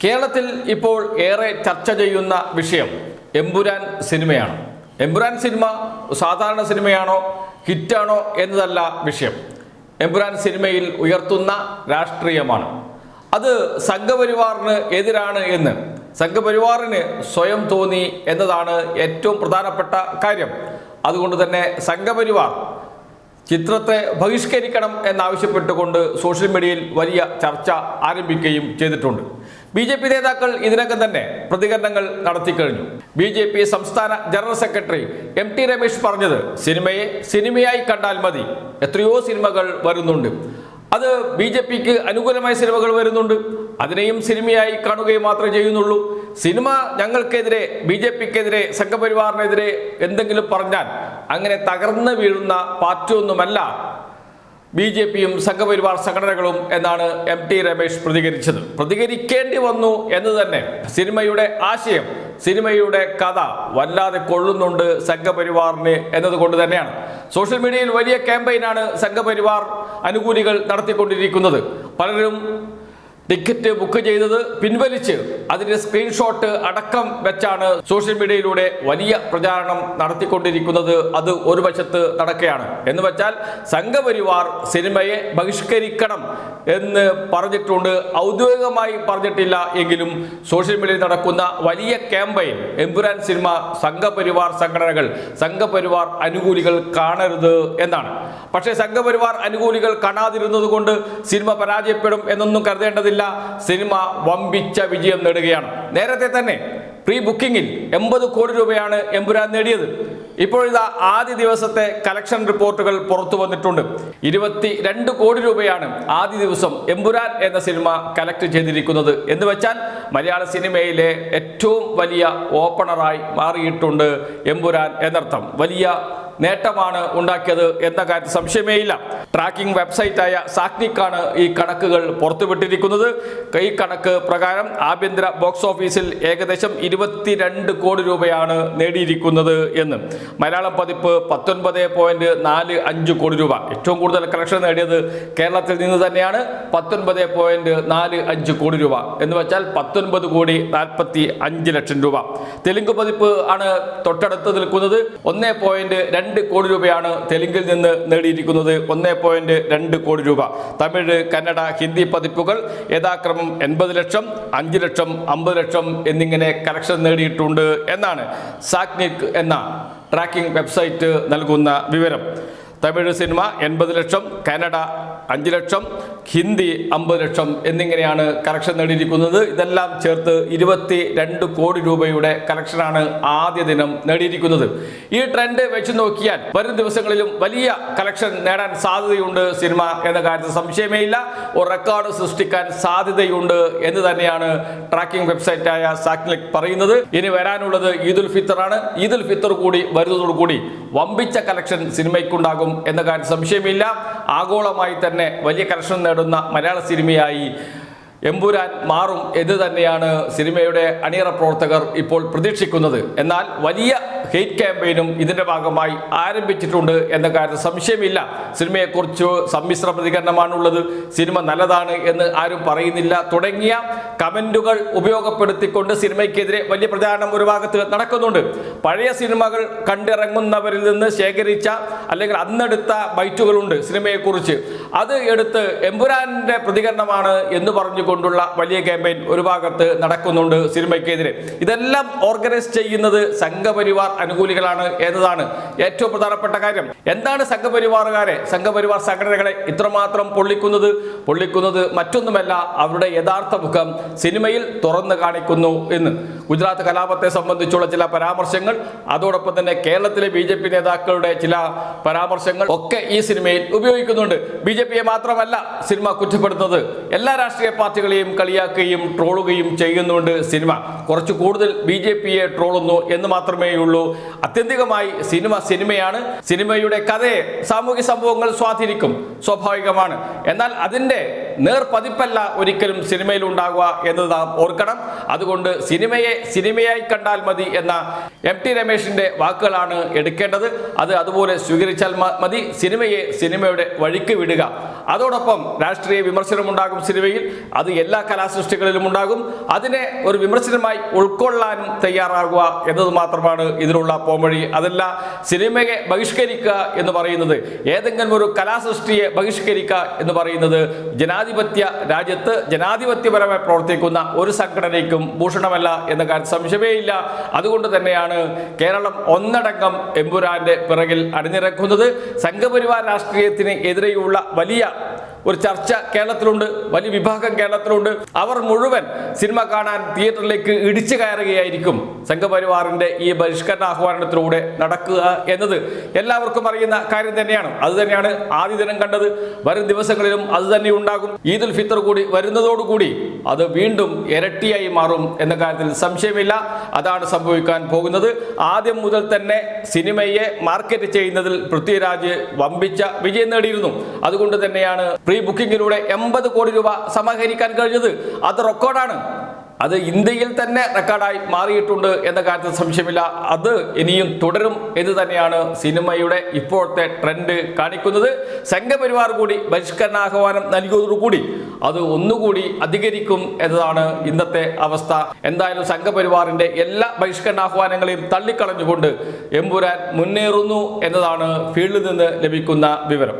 കേരളത്തിൽ ഇപ്പോൾ ഏറെ ചർച്ച ചെയ്യുന്ന വിഷയം എമ്പുരാൻ സിനിമയാണ്. എമ്പുരാൻ സിനിമ സാധാരണ സിനിമയാണോ ഹിറ്റാണോ എന്നതല്ല വിഷയം. എമ്പുരാൻ സിനിമയിൽ ഉയർത്തുന്ന രാഷ്ട്രീയമാണ്. അത് സംഘപരിവാറിന് എതിരാണ് എന്ന് സംഘപരിവാറിന് സ്വയം തോന്നി എന്നതാണ് ഏറ്റവും പ്രധാനപ്പെട്ട കാര്യം. അതുകൊണ്ട് തന്നെ സംഘപരിവാർ ചിത്രത്തെ ബഹിഷ്കരിക്കണം എന്നാവശ്യപ്പെട്ടുകൊണ്ട് സോഷ്യൽ മീഡിയയിൽ വലിയ ചർച്ച ആരംഭിക്കുകയും ചെയ്തിട്ടുണ്ട്. BJP നേതാക്കൾ ഇതിനകം തന്നെ പ്രതികരണങ്ങൾ നടത്തിക്കഴിഞ്ഞു. BJP സംസ്ഥാന ജനറൽ സെക്രട്ടറി MT രമേശ് പറഞ്ഞത് സിനിമയെ സിനിമയായി കണ്ടാൽ മതി. എത്രയോ സിനിമകൾ വരുന്നുണ്ട്, അത് BJPക്ക് അനുകൂലമായ സിനിമകൾ വരുന്നുണ്ട്, അതിനെയും സിനിമയായി കാണുകയും മാത്രമേ ചെയ്യുന്നുള്ളൂ. സിനിമ ഞങ്ങൾക്കെതിരെ BJPക്കെതിരെ സംഘപരിവാറിനെതിരെ എന്തെങ്കിലും പറഞ്ഞാൽ അങ്ങനെ തകർന്നു വീഴുന്ന പാർട്ടിയൊന്നുമല്ല BJPയും സംഘപരിവാർ സംഘടനകളും എന്നാണ് MT രമേശ് പ്രതികരിച്ചത്. പ്രതികരിക്കേണ്ടി വന്നു എന്ന് തന്നെ. സിനിമയുടെ ആശയം, സിനിമയുടെ കഥ വല്ലാതെ കൊള്ളുന്നുണ്ട് സംഘപരിവാറിന് എന്നതുകൊണ്ട് തന്നെയാണ്. സോഷ്യൽ മീഡിയയിൽ വലിയ ക്യാമ്പയിനാണ് സംഘപരിവാർ അനുകൂലികൾ നടത്തിക്കൊണ്ടിരിക്കുന്നത്. പലരും ടിക്കറ്റ് ബുക്ക് ചെയ്തത് പിൻവലിച്ച് അതിൻ്റെ സ്ക്രീൻഷോട്ട് അടക്കം വെച്ചാണ് സോഷ്യൽ മീഡിയയിലൂടെ വലിയ പ്രചാരണം നടത്തിക്കൊണ്ടിരിക്കുന്നത്. അത് ഒരു വശത്ത് നടക്കുകയാണ്. എന്ന് വെച്ചാൽ സംഘപരിവാർ സിനിമയെ ബഹിഷ്കരിക്കണം എന്ന് പറഞ്ഞിട്ടുണ്ട്. ഔദ്യോഗികമായി പറഞ്ഞിട്ടില്ല എങ്കിലും സോഷ്യൽ മീഡിയയിൽ നടക്കുന്ന വലിയ ക്യാമ്പയിൻ എമ്പുരാൻ സിനിമ സംഘപരിവാർ സംഘടനകൾ, സംഘപരിവാർ അനുകൂലികൾ കാണരുത് എന്നാണ്. പക്ഷേ സംഘപരിവാർ അനുകൂലികൾ കാണാതിരുന്നത് കൊണ്ട് സിനിമ പരാജയപ്പെടും എന്നൊന്നും കരുതേണ്ടതില്ല. സിനിമ വമ്പിച്ച വിജയം നേടുകയാണ്. നേരത്തെ തന്നെ പ്രീ ബുക്കിംഗിൽ 80 കോടി രൂപയാണ് എമ്പുരാൻ നേടിയത്. ഇപ്പോഴിതാ ആദ്യ ദിവസത്തെ കളക്ഷൻ റിപ്പോർട്ടുകൾ പുറത്തു വന്നിട്ടുണ്ട്. 22 കോടി രൂപയാണ് ആദ്യ ദിവസം എമ്പുരാൻ എന്ന സിനിമ കളക്ട് ചെയ്തിരിക്കുന്നത്. എന്ന് വെച്ചാൽ മലയാള സിനിമയിലെ ഏറ്റവും വലിയ ഓപ്പണറായി മാറിയിട്ടുണ്ട് എമ്പുരാൻ എന്നർത്ഥം. വലിയ നേട്ടമാണ് ഉണ്ടാക്കിയത് എന്ന കാര്യത്തിൽ സംശയമേയില്ല. ട്രാക്കിംഗ് വെബ്സൈറ്റായ സാക്നിക്കാണ് ഈ കണക്കുകൾ പുറത്തുവിട്ടിരിക്കുന്നത്. ഈ കണക്ക് പ്രകാരം ആഭ്യന്തര ബോക്സ് ഓഫീസിൽ ഏകദേശം 22 കോടി രൂപയാണ് നേടിയിരിക്കുന്നത് എന്ന്. മലയാളം പതിപ്പ് 19.45 കോടി രൂപ. ഏറ്റവും കൂടുതൽ കളക്ഷൻ നേടിയത് കേരളത്തിൽ നിന്ന് തന്നെയാണ്. 19.45 കോടി രൂപ എന്ന് വെച്ചാൽ 19.45 ലക്ഷം രൂപ. തെലുങ്ക് പതിപ്പ് ആണ് തൊട്ടടുത്ത് നിൽക്കുന്നത്. 1.2 കോടി രൂപയാണ് തെലുങ്കിൽ നിന്ന് നേടിയിരിക്കുന്നത്. 1.2 കോടി രൂപ. തമിഴ്, കന്നഡ, ഹിന്ദി പതിപ്പുകൾ യഥാക്രമം 80 ലക്ഷം, 5 ലക്ഷം, 50 ലക്ഷം എന്നിങ്ങനെ കളക്ഷൻ നേടിയിട്ടുണ്ട് എന്നാണ് സാക്നിക് എന്ന ട്രാക്കിംഗ് വെബ്സൈറ്റ് നൽകുന്ന വിവരം. തമിഴ് സിനിമ 80 ലക്ഷം, കന്നഡ 5 ലക്ഷം, ഹിന്ദി 50 ലക്ഷം എന്നിങ്ങനെയാണ് കളക്ഷൻ നേടിയിരിക്കുന്നത്. ഇതെല്ലാം ചേർത്ത് 22 കോടി രൂപയുടെ കളക്ഷനാണ് ആദ്യ ദിനം നേടിയിരിക്കുന്നത്. ഈ ട്രെൻഡ് വെച്ച് നോക്കിയാൽ വരും ദിവസങ്ങളിലും വലിയ കളക്ഷൻ നേടാൻ സാധ്യതയുണ്ട് സിനിമ എന്ന കാര്യത്തിൽ സംശയമേ ഇല്ല. ഒരു റെക്കോർഡ് സൃഷ്ടിക്കാൻ സാധ്യതയുണ്ട് എന്ന് തന്നെയാണ് ട്രാക്കിംഗ് വെബ്സൈറ്റായ സാക്നിക് പറയുന്നത്. ഇനി വരാനുള്ളത് ഈദുൽ ഫിത്തറാണ്. ഈദുൽ ഫിത്തർ കൂടി വരുന്നതോടുകൂടി വമ്പിച്ച കളക്ഷൻ സിനിമയ്ക്കുണ്ടാകും എന്ന കാര്യം സംശയമില്ല. ആഗോളമായി തന്നെ വലിയ കളക്ഷൻ നേടുന്ന മലയാള സിനിമയായി എമ്പുരാൻ മാറും എന്ന് തന്നെയാണ് സിനിമയുടെ അണിയറ പ്രവർത്തകർ ഇപ്പോൾ പ്രതീക്ഷിക്കുന്നത്. എന്നാൽ വലിയ ഹെയ്റ്റ് ക്യാമ്പയിനും ഇതിന്റെ ഭാഗമായി ആരംഭിച്ചിട്ടുണ്ട് എന്ന കാര്യത്തിൽ സംശയമില്ല. സിനിമയെക്കുറിച്ച് സമ്മിശ്ര പ്രതികരണമാണുള്ളത്. സിനിമ നല്ലതാണ് എന്ന് ആരും പറയുന്നില്ല തുടങ്ങിയ കമന്റുകൾ ഉപയോഗപ്പെടുത്തിക്കൊണ്ട് സിനിമയ്ക്കെതിരെ വലിയ പ്രചാരണം ഒരു ഭാഗത്ത് നടക്കുന്നുണ്ട്. പഴയ സിനിമകൾ കണ്ടിറങ്ങുന്നവരിൽ നിന്ന് ശേഖരിച്ച അല്ലെങ്കിൽ അന്നെടുത്ത ബൈറ്റുകളുണ്ട് സിനിമയെക്കുറിച്ച്. അത് എടുത്ത് എമ്പുരാന്റെ പ്രതികരണമാണ് എന്ന് പറഞ്ഞുകൊണ്ടുള്ള വലിയ ക്യാമ്പയിൻ ഒരു ഭാഗത്ത് നടക്കുന്നുണ്ട് സിനിമയ്ക്കെതിരെ. ഇതെല്ലാം ഓർഗനൈസ് ചെയ്യുന്നത് സംഘപരിവാർ അനുകൂലികളാണ് എന്നതാണ് ഏറ്റവും പ്രധാനപ്പെട്ട കാര്യം. എന്താണ് സംഘപരിവാറുകാരെ, സംഘപരിവാർ സംഘടനകളെ ഇത്രമാത്രം പൊള്ളിക്കുന്നത് മറ്റൊന്നുമല്ല, അവരുടെ യഥാർത്ഥ മുഖം സിനിമയിൽ തുറന്നു കാണിക്കുന്നു എന്ന്. ഗുജറാത്ത് കലാപത്തെ സംബന്ധിച്ചുള്ള ചില പരാമർശങ്ങൾ, അതോടൊപ്പം തന്നെ കേരളത്തിലെ BJP നേതാക്കളുടെ ചില പരാമർശങ്ങൾ ഒക്കെ ഈ സിനിമയിൽ ഉപയോഗിക്കുന്നുണ്ട്. BJPയെ മാത്രമല്ല സിനിമ കുറ്റപ്പെടുത്തുന്നത്, എല്ലാ രാഷ്ട്രീയ പാർട്ടികളെയും കളിയാക്കുകയും ട്രോളുകയും ചെയ്യുന്നുണ്ട് സിനിമ. കുറച്ച് കൂടുതൽ BJPയെ ട്രോളുന്നു എന്ന് മാത്രമേ ഉള്ളൂ. ആത്യന്തികമായി സിനിമയാണ്. സിനിമയുടെ കഥയെ സാമൂഹിക സംഭവങ്ങൾ സ്വാധീനിക്കും, സ്വാഭാവികമാണ്. എന്നാൽ അതിൻ്റെ നേർപതിപ്പല്ല ഒരിക്കലും സിനിമയിൽ ഉണ്ടാകുക എന്ന് നാം ഓർക്കണം. അതുകൊണ്ട് സിനിമയായി കണ്ടാൽ മതി എന്ന MT രമേശിന്റെ വാക്കുകളാണ് എടുക്കേണ്ടത്. അത് അതുപോലെ സ്വീകരിച്ചാൽ മതി. സിനിമയുടെ വഴിക്ക് വിടുക. അതോടൊപ്പം രാഷ്ട്രീയ വിമർശനമുണ്ടാകും സിനിമയിൽ, അത് എല്ലാ കലാസൃഷ്ടികളിലും ഉണ്ടാകും. അതിനെ ഒരു വിമർശനമായി ഉൾക്കൊള്ളാനും തയ്യാറാകുക എന്നത് മാത്രമാണ് ഇതിനുള്ള പോംവഴി. അതല്ല സിനിമയെ ബഹിഷ്കരിക്കുക എന്ന് പറയുന്നത്, ഏതെങ്കിലും ഒരു കലാസൃഷ്ടിയെ ബഹിഷ്കരിക്കുക എന്ന് പറയുന്നത് ജനാധിപത്യ രാജ്യത്ത് ജനാധിപത്യപരമായി പ്രവർത്തിക്കുന്ന ഒരു സംഘടനയ്ക്കും ഭൂഷണമല്ല എന്ന കാര്യം സംശയമേയില്ല. അതുകൊണ്ട് തന്നെയാണ് കേരളം ഒന്നടങ്കം എമ്പുരാന്റെ പിറകിൽ അണിനിരക്കുന്നത്. സംഘപരിവാർ രാഷ്ട്രീയത്തിന് എതിരെയുള്ള വലിയ ഒരു ചർച്ച കേരളത്തിലുണ്ട്, വലിയ വിഭാഗം കേരളത്തിലുണ്ട്. അവർ മുഴുവൻ സിനിമ കാണാൻ തിയേറ്ററിലേക്ക് ഇടിച്ചു കയറുകയായിരിക്കും സംഘപരിവാറിന്റെ ഈ ബഹിഷ്കരണ ആഹ്വാനത്തിലൂടെ നടക്കുക എന്നത് എല്ലാവർക്കും അറിയുന്ന കാര്യം തന്നെയാണ്. അത് തന്നെയാണ് ആദ്യ ദിനം കണ്ടത്. വരും ദിവസങ്ങളിലും അത് തന്നെ ഉണ്ടാകും. ഈദുൽ ഫിത്തർ കൂടി വരുന്നതോടുകൂടി അത് വീണ്ടും ഇരട്ടിയായി മാറും എന്ന കാര്യത്തിൽ സംശയമില്ല. അതാണ് സംഭവിക്കാൻ പോകുന്നത്. ആദ്യം മുതൽ തന്നെ സിനിമയെ മാർക്കറ്റ് ചെയ്യുന്നതിൽ പൃഥ്വിരാജ് വമ്പിച്ച വിജയം നേടിയിരുന്നു. അതുകൊണ്ട് തന്നെയാണ് പ്രീ ബുക്കിങ്ങിലൂടെ 80 കോടി രൂപ സമാഹരിക്കാൻ കഴിഞ്ഞത്. അത് റെക്കോർഡാണ്. അത് ഇന്ത്യയിൽ തന്നെ റെക്കോർഡായി മാറിയിട്ടുണ്ട് എന്ന കാര്യത്തിൽ സംശയമില്ല. അത് ഇനിയും തുടരും എന്ന് തന്നെയാണ് സിനിമയുടെ ഇപ്പോഴത്തെ ട്രെൻഡ് കാണിക്കുന്നത്. സംഘപരിവാർ കൂടി ബഹിഷ്കരണാഹ്വാനം നൽകിയതോടുകൂടി അത് ഒന്നുകൂടി അധികരിക്കും എന്നതാണ് ഇന്നത്തെ അവസ്ഥ. എന്തായാലും സംഘപരിവാറിന്റെ എല്ലാ ബഹിഷ്കരണാഹ്വാനങ്ങളെയും തള്ളിക്കളഞ്ഞുകൊണ്ട് എമ്പുരാൻ മുന്നേറുന്നു എന്നതാണ് ഫീൽഡിൽ നിന്ന് ലഭിക്കുന്ന വിവരം.